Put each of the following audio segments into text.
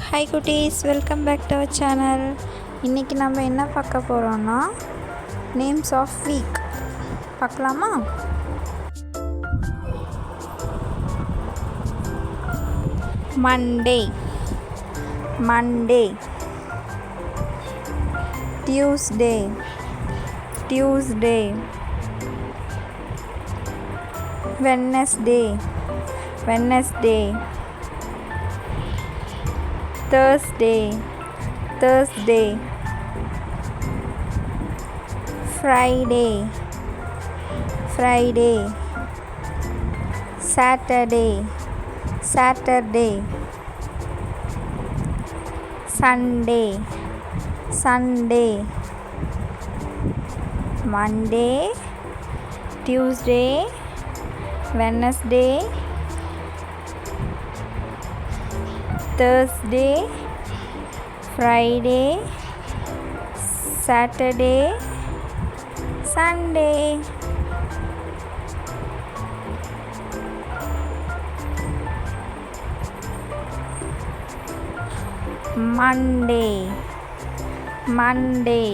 Hi குட்டீஸ், welcome back to our channel. இன்றைக்கி நம்ம என்ன பார்க்க போகிறோன்னா நேம்ஸ் ஆஃப் வீக் பார்க்கலாமா? Monday, Monday. Tuesday, Tuesday. Wednesday, Wednesday. Thursday, Thursday. Friday, Friday. Saturday, Saturday. Sunday, Sunday. Monday, Tuesday, Wednesday, Thursday, Friday, Saturday, Sunday. Monday, Monday.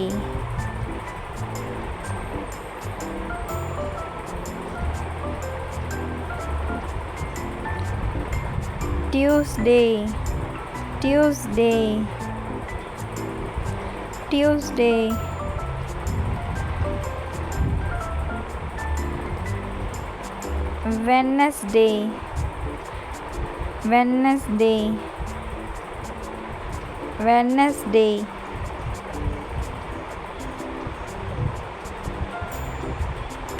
Tuesday, Tuesday, Tuesday. Wednesday, Wednesday, Wednesday.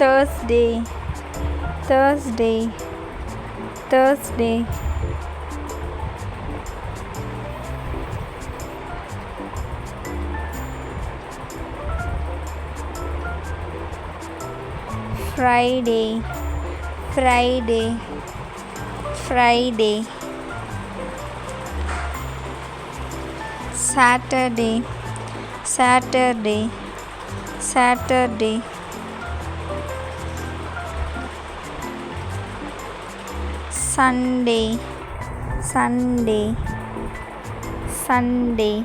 Thursday, Thursday, Thursday. Friday, Friday, Friday. Saturday, Saturday, Saturday. Sunday, Sunday, Sunday.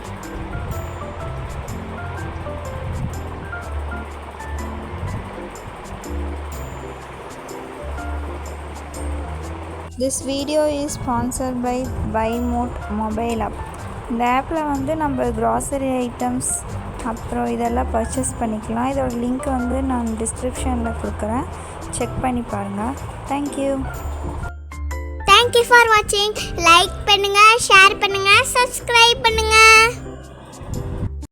This video is sponsored by BuyMote mobile app. இந்த ஆப்பில் வந்து நம்ம grocery items அப்புறம் இதெல்லாம் purchase பண்ணிக்கலாம். இதோட link வந்து நான் டிஸ்கிரிப்ஷனில் கொடுக்குறேன், செக் பண்ணி பாருங்கள். Thank you for watching. லைக் பண்ணுங்கள், ஷேர் பண்ணுங்கள், சப்ஸ்கிரைப் பண்ணுங்கள்.